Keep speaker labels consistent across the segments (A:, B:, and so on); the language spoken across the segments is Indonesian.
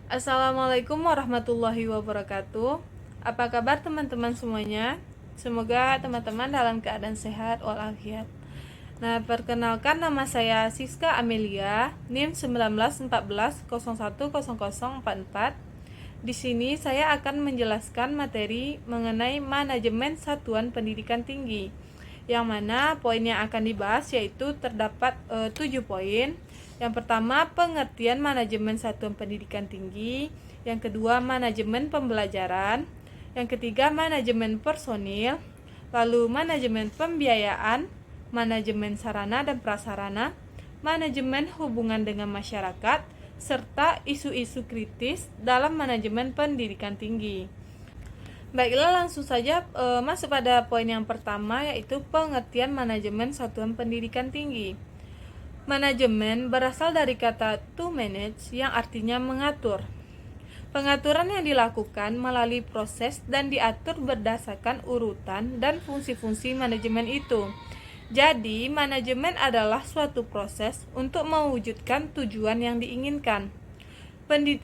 A: Assalamualaikum warahmatullahi wabarakatuh. Apa kabar teman-teman semuanya? Semoga teman-teman dalam keadaan sehat walafiat. Nah, perkenalkan nama saya Siska Amelia, NIM 1914010044. Di sini saya akan menjelaskan materi mengenai manajemen satuan pendidikan tinggi, yang mana poin yang akan dibahas yaitu terdapat 7 poin. Yang pertama, pengertian manajemen satuan pendidikan tinggi. Yang kedua, manajemen pembelajaran. Yang ketiga, manajemen personil. Lalu manajemen pembiayaan, manajemen sarana dan prasarana, manajemen hubungan dengan masyarakat, serta isu-isu kritis dalam manajemen pendidikan tinggi. Baiklah, langsung saja masuk pada poin yang pertama, yaitu pengertian manajemen satuan pendidikan tinggi. Manajemen berasal dari kata to manage yang artinya mengatur. Pengaturan yang dilakukan melalui proses dan diatur berdasarkan urutan dan fungsi-fungsi manajemen itu. Jadi, manajemen adalah suatu proses untuk mewujudkan tujuan yang diinginkan.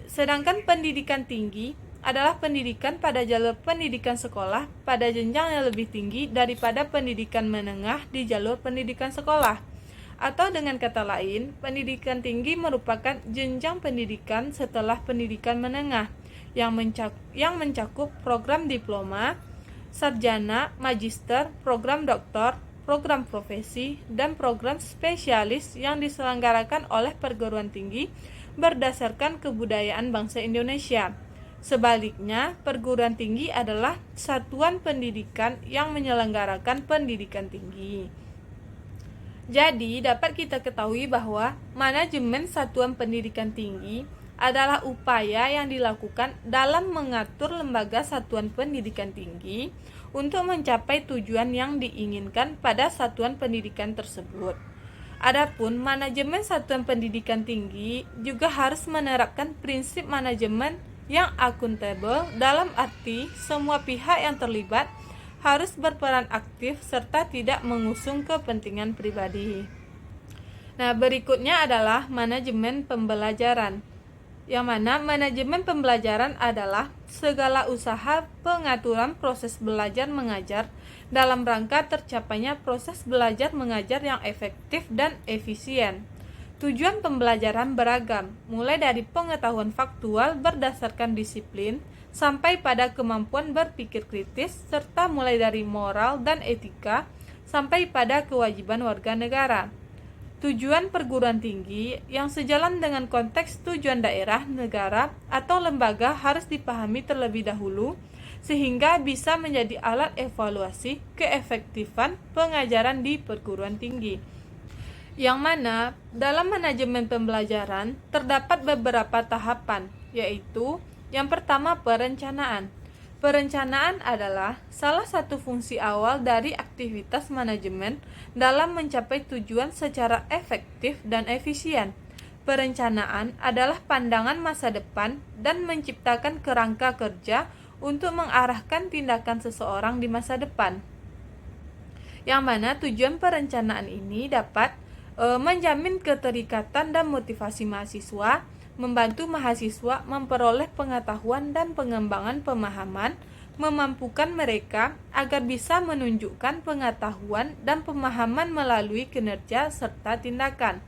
A: Sedangkan pendidikan tinggi adalah pendidikan pada jalur pendidikan sekolah pada jenjang yang lebih tinggi daripada pendidikan menengah di jalur pendidikan sekolah. Atau dengan kata lain, pendidikan tinggi merupakan jenjang pendidikan setelah pendidikan menengah yang mencakup program diploma, sarjana, magister, program doktor, program profesi, dan program spesialis yang diselenggarakan oleh perguruan tinggi berdasarkan kebudayaan bangsa Indonesia. Sebaliknya, perguruan tinggi adalah satuan pendidikan yang menyelenggarakan pendidikan tinggi. Jadi, dapat kita ketahui bahwa manajemen satuan pendidikan tinggi adalah upaya yang dilakukan dalam mengatur lembaga satuan pendidikan tinggi untuk mencapai tujuan yang diinginkan pada satuan pendidikan tersebut. Adapun manajemen satuan pendidikan tinggi juga harus menerapkan prinsip manajemen yang akuntabel, dalam arti semua pihak yang terlibat harus berperan aktif serta tidak mengusung kepentingan pribadi. Nah, berikutnya adalah manajemen pembelajaran, yang mana manajemen pembelajaran adalah segala usaha pengaturan proses belajar mengajar dalam rangka tercapainya proses belajar mengajar yang efektif dan efisien. Tujuan pembelajaran beragam, mulai dari pengetahuan faktual berdasarkan disiplin, sampai pada kemampuan berpikir kritis, serta mulai dari moral dan etika, sampai pada kewajiban warga negara. Tujuan perguruan tinggi yang sejalan dengan konteks tujuan daerah, negara, atau lembaga harus dipahami terlebih dahulu, sehingga bisa menjadi alat evaluasi keefektifan pengajaran di perguruan tinggi. Yang mana dalam manajemen pembelajaran terdapat beberapa tahapan, yaitu yang pertama, perencanaan. Perencanaan adalah salah satu fungsi awal dari aktivitas manajemen dalam mencapai tujuan secara efektif dan efisien. Perencanaan adalah pandangan masa depan dan menciptakan kerangka kerja untuk mengarahkan tindakan seseorang di masa depan. Yang mana tujuan perencanaan ini dapat menjamin keterikatan dan motivasi mahasiswa, membantu mahasiswa memperoleh pengetahuan dan pengembangan pemahaman, memampukan mereka agar bisa menunjukkan pengetahuan dan pemahaman melalui kinerja serta tindakan,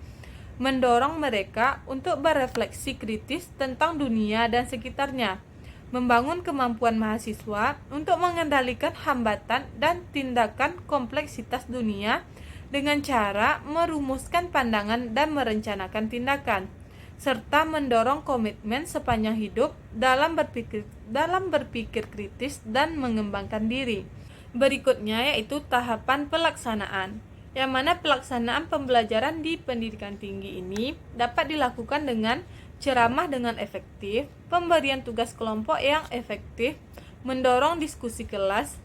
A: mendorong mereka untuk berefleksi kritis tentang dunia dan sekitarnya, membangun kemampuan mahasiswa untuk mengendalikan hambatan dan tindakan kompleksitas dunia dengan cara merumuskan pandangan dan merencanakan tindakan, serta mendorong komitmen sepanjang hidup dalam berpikir kritis dan mengembangkan diri. Berikutnya yaitu tahapan pelaksanaan, yang mana pelaksanaan pembelajaran di pendidikan tinggi ini dapat dilakukan dengan ceramah dengan efektif, pemberian tugas kelompok yang efektif, mendorong diskusi kelas,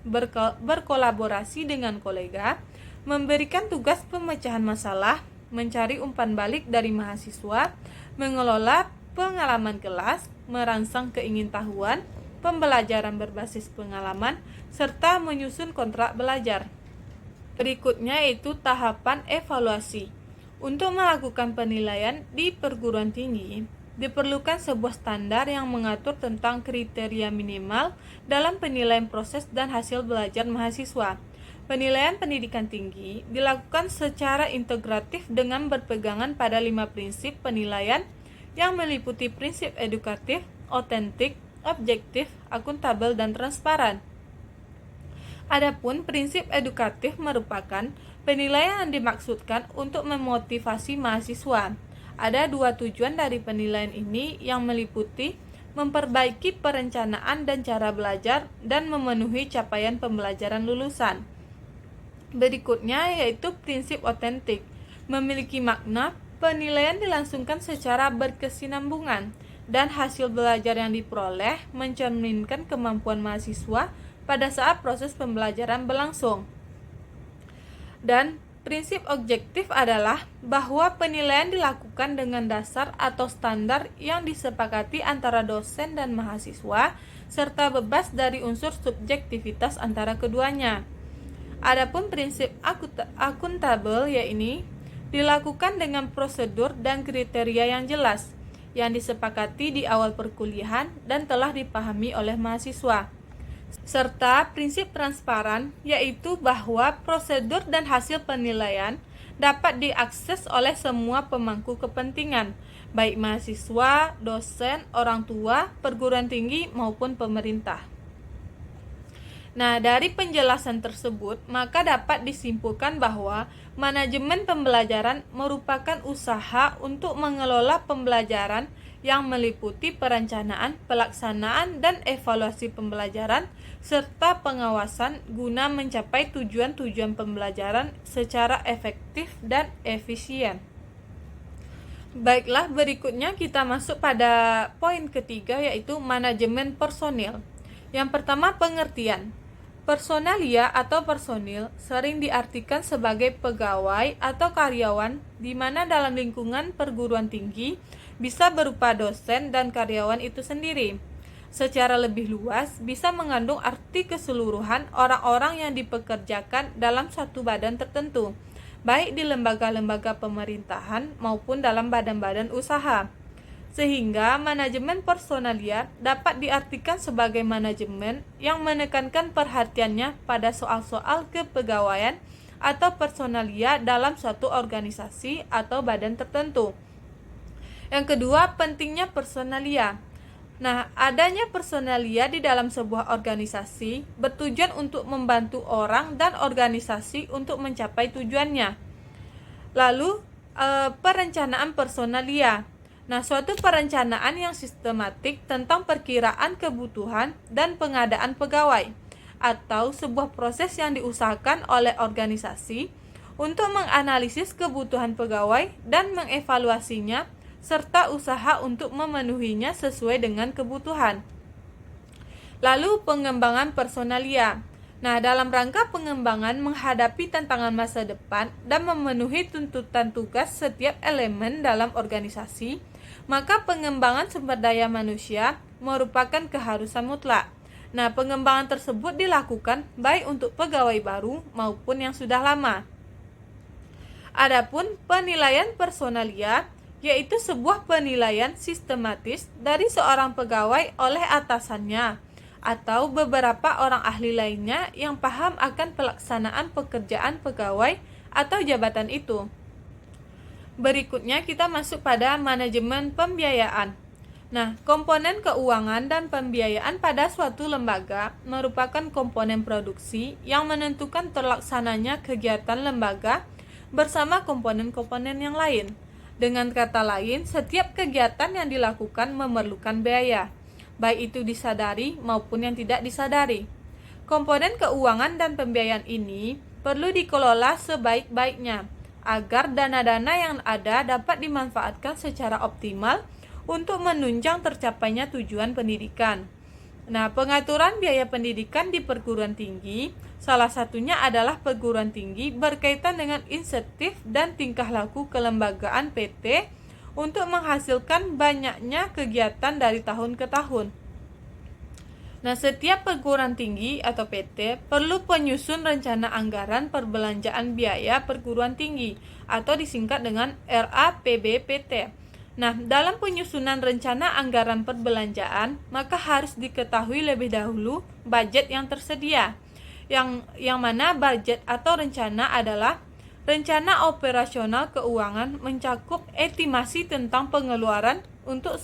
A: berkolaborasi dengan kolega, memberikan tugas pemecahan masalah, mencari umpan balik dari mahasiswa, mengelola pengalaman kelas, merangsang keingintahuan, pembelajaran berbasis pengalaman, serta menyusun kontrak belajar. Berikutnya yaitu tahapan evaluasi. Untuk melakukan penilaian di perguruan tinggi, diperlukan sebuah standar yang mengatur tentang kriteria minimal dalam penilaian proses dan hasil belajar mahasiswa. Penilaian pendidikan tinggi dilakukan secara integratif dengan berpegangan pada 5 prinsip penilaian yang meliputi prinsip edukatif, otentik, objektif, akuntabel, dan transparan. Adapun prinsip edukatif merupakan penilaian yang dimaksudkan untuk memotivasi mahasiswa. Ada 2 tujuan dari penilaian ini yang meliputi memperbaiki perencanaan dan cara belajar dan memenuhi capaian pembelajaran lulusan. Berikutnya yaitu prinsip otentik. Memiliki makna penilaian dilangsungkan secara berkesinambungan dan hasil belajar yang diperoleh mencerminkan kemampuan mahasiswa pada saat proses pembelajaran berlangsung. Dan prinsip objektif adalah bahwa penilaian dilakukan dengan dasar atau standar yang disepakati antara dosen dan mahasiswa serta bebas dari unsur subjektivitas antara keduanya. Adapun prinsip akuntabel yaitu dilakukan dengan prosedur dan kriteria yang jelas yang disepakati di awal perkuliahan dan telah dipahami oleh mahasiswa. Serta prinsip transparan yaitu bahwa prosedur dan hasil penilaian dapat diakses oleh semua pemangku kepentingan, baik mahasiswa, dosen, orang tua, perguruan tinggi maupun pemerintah. Nah, dari penjelasan tersebut, maka dapat disimpulkan bahwa manajemen pembelajaran merupakan usaha untuk mengelola pembelajaran yang meliputi perencanaan, pelaksanaan, dan evaluasi pembelajaran, serta pengawasan guna mencapai tujuan-tujuan pembelajaran secara efektif dan efisien. Baiklah, berikutnya kita masuk pada poin ketiga yaitu manajemen personil. Yang pertama, pengertian. Personalia atau personil sering diartikan sebagai pegawai atau karyawan di mana dalam lingkungan perguruan tinggi bisa berupa dosen dan karyawan itu sendiri. Secara lebih luas bisa mengandung arti keseluruhan orang-orang yang dipekerjakan dalam suatu badan tertentu, baik di lembaga-lembaga pemerintahan maupun dalam badan-badan usaha. Sehingga manajemen personalia dapat diartikan sebagai manajemen yang menekankan perhatiannya pada soal-soal kepegawaian atau personalia dalam suatu organisasi atau badan tertentu. Yang kedua, pentingnya personalia. Nah, adanya personalia di dalam sebuah organisasi bertujuan untuk membantu orang dan organisasi untuk mencapai tujuannya. Lalu, perencanaan personalia. Nah, suatu perencanaan yang sistematik tentang perkiraan kebutuhan dan pengadaan pegawai atau sebuah proses yang diusahakan oleh organisasi untuk menganalisis kebutuhan pegawai dan mengevaluasinya serta usaha untuk memenuhinya sesuai dengan kebutuhan. Lalu pengembangan personalia. Nah, dalam rangka pengembangan menghadapi tantangan masa depan dan memenuhi tuntutan tugas setiap elemen dalam organisasi, maka pengembangan sumber daya manusia merupakan keharusan mutlak. Nah, pengembangan tersebut dilakukan baik untuk pegawai baru maupun yang sudah lama. Adapun penilaian personalia yaitu sebuah penilaian sistematis dari seorang pegawai oleh atasannya atau beberapa orang ahli lainnya yang paham akan pelaksanaan pekerjaan pegawai atau jabatan itu. Berikutnya kita masuk pada manajemen pembiayaan. Nah, komponen keuangan dan pembiayaan pada suatu lembaga merupakan komponen produksi yang menentukan terlaksananya kegiatan lembaga bersama komponen-komponen yang lain. Dengan kata lain, setiap kegiatan yang dilakukan memerlukan biaya, baik itu disadari maupun yang tidak disadari. Komponen keuangan dan pembiayaan ini perlu dikelola sebaik-baiknya agar dana-dana yang ada dapat dimanfaatkan secara optimal untuk menunjang tercapainya tujuan pendidikan. Nah, pengaturan biaya pendidikan di perguruan tinggi, salah satunya adalah perguruan tinggi berkaitan dengan insentif dan tingkah laku kelembagaan PT untuk menghasilkan banyaknya kegiatan dari tahun ke tahun. Nah, setiap perguruan tinggi atau PT perlu penyusun rencana anggaran perbelanjaan biaya perguruan tinggi atau disingkat dengan RAPBPT. Nah, dalam penyusunan rencana anggaran perbelanjaan, maka harus diketahui lebih dahulu budget yang tersedia. Yang mana budget atau rencana adalah rencana operasional keuangan mencakup estimasi tentang pengeluaran untuk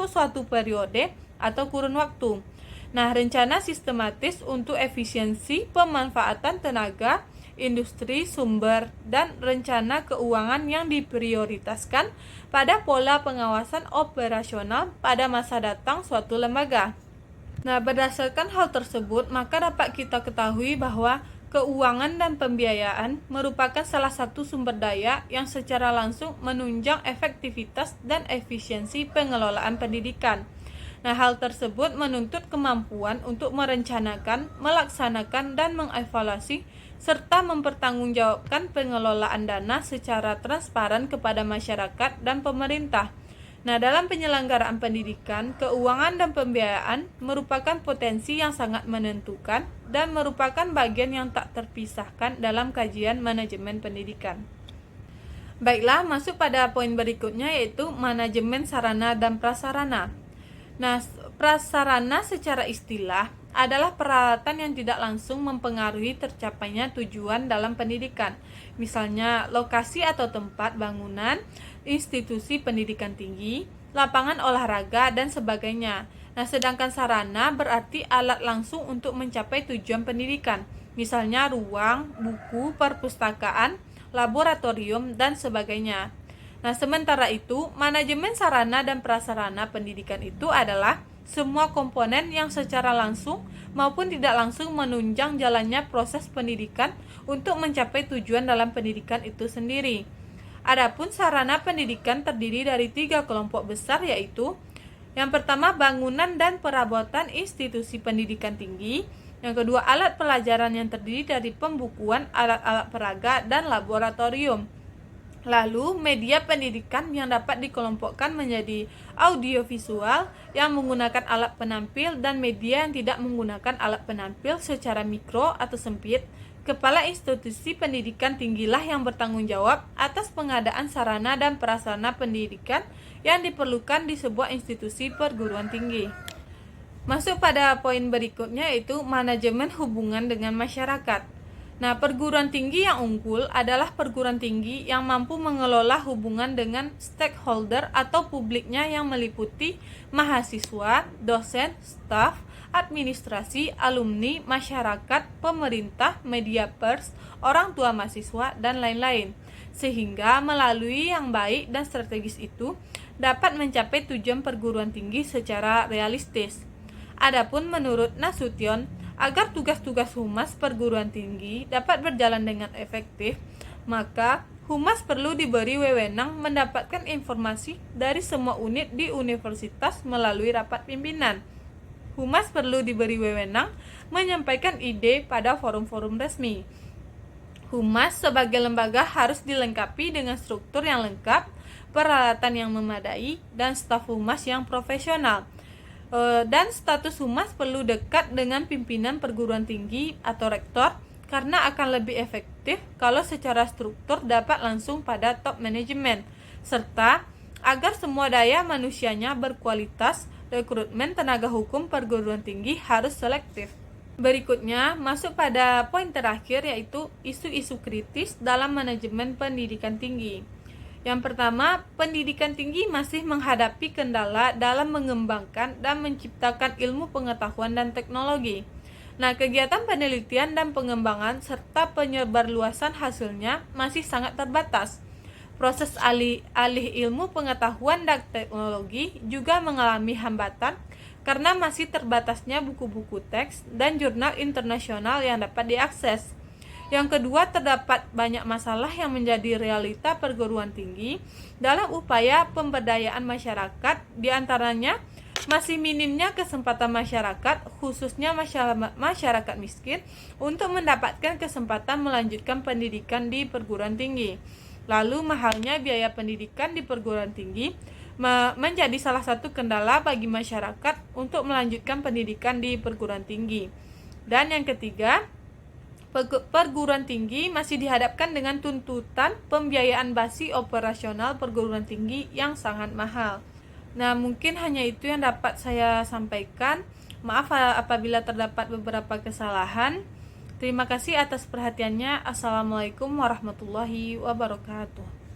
A: suatu periode atau kurun waktu. Nah, rencana sistematis untuk efisiensi pemanfaatan tenaga, industri, sumber, dan rencana keuangan yang diprioritaskan pada pola pengawasan operasional pada masa datang suatu lembaga. Nah, berdasarkan hal tersebut, maka dapat kita ketahui bahwa keuangan dan pembiayaan merupakan salah satu sumber daya yang secara langsung menunjang efektivitas dan efisiensi pengelolaan pendidikan. Nah, hal tersebut menuntut kemampuan untuk merencanakan, melaksanakan, dan mengevaluasi serta mempertanggungjawabkan pengelolaan dana secara transparan kepada masyarakat dan pemerintah. Nah, dalam penyelenggaraan pendidikan, keuangan dan pembiayaan merupakan potensi yang sangat menentukan dan merupakan bagian yang tak terpisahkan dalam kajian manajemen pendidikan. Baiklah, masuk pada poin berikutnya, yaitu manajemen sarana dan prasarana. Nah, prasarana secara istilah adalah peralatan yang tidak langsung mempengaruhi tercapainya tujuan dalam pendidikan. Misalnya, lokasi atau tempat bangunan, institusi pendidikan tinggi, lapangan olahraga, dan sebagainya. Nah, sedangkan sarana berarti alat langsung untuk mencapai tujuan pendidikan. Misalnya, ruang, buku, perpustakaan, laboratorium, dan sebagainya. Nah, sementara itu, manajemen sarana dan prasarana pendidikan itu adalah semua komponen yang secara langsung maupun tidak langsung menunjang jalannya proses pendidikan untuk mencapai tujuan dalam pendidikan itu sendiri. Adapun sarana pendidikan terdiri dari 3 kelompok besar, yaitu yang pertama bangunan dan perabotan institusi pendidikan tinggi, yang kedua alat pelajaran yang terdiri dari pembukuan, alat-alat peraga, dan laboratorium. Lalu, media pendidikan yang dapat dikelompokkan menjadi audiovisual yang menggunakan alat penampil dan media yang tidak menggunakan alat penampil secara mikro atau sempit. Kepala institusi pendidikan tinggilah yang bertanggung jawab atas pengadaan sarana dan prasarana pendidikan yang diperlukan di sebuah institusi perguruan tinggi. Masuk pada poin berikutnya, yaitu manajemen hubungan dengan masyarakat. Nah, perguruan tinggi yang unggul adalah perguruan tinggi yang mampu mengelola hubungan dengan stakeholder atau publiknya yang meliputi mahasiswa, dosen, staf, administrasi, alumni, masyarakat, pemerintah, media pers, orang tua mahasiswa, dan lain-lain. Sehingga melalui yang baik dan strategis itu dapat mencapai tujuan perguruan tinggi secara realistis. Adapun menurut Nasution, agar tugas-tugas humas perguruan tinggi dapat berjalan dengan efektif, maka humas perlu diberi wewenang mendapatkan informasi dari semua unit di universitas melalui rapat pimpinan. Humas perlu diberi wewenang menyampaikan ide pada forum-forum resmi. Humas sebagai lembaga harus dilengkapi dengan struktur yang lengkap, peralatan yang memadai, dan staf humas yang profesional. Dan status humas perlu dekat dengan pimpinan perguruan tinggi atau rektor karena akan lebih efektif kalau secara struktur dapat langsung pada top manajemen, serta agar semua daya manusianya berkualitas, rekrutmen tenaga hukum perguruan tinggi harus selektif. Berikutnya masuk pada poin terakhir, yaitu isu-isu kritis dalam manajemen pendidikan tinggi. Yang pertama, pendidikan tinggi masih menghadapi kendala dalam mengembangkan dan menciptakan ilmu pengetahuan dan teknologi. Nah, kegiatan penelitian dan pengembangan serta penyebarluasan hasilnya masih sangat terbatas. Proses alih ilmu pengetahuan dan teknologi juga mengalami hambatan karena masih terbatasnya buku-buku teks dan jurnal internasional yang dapat diakses. Yang kedua, terdapat banyak masalah yang menjadi realita perguruan tinggi dalam upaya pemberdayaan masyarakat, diantaranya masih minimnya kesempatan masyarakat, khususnya masyarakat miskin, untuk mendapatkan kesempatan melanjutkan pendidikan di perguruan tinggi. Lalu, mahalnya biaya pendidikan di perguruan tinggi menjadi salah satu kendala bagi masyarakat untuk melanjutkan pendidikan di perguruan tinggi. Dan yang ketiga, perguruan tinggi masih dihadapkan dengan tuntutan pembiayaan basi operasional perguruan tinggi yang sangat mahal. Nah, mungkin hanya itu yang dapat saya sampaikan. Maaf apabila terdapat beberapa kesalahan. Terima kasih atas perhatiannya. Assalamualaikum warahmatullahi wabarakatuh.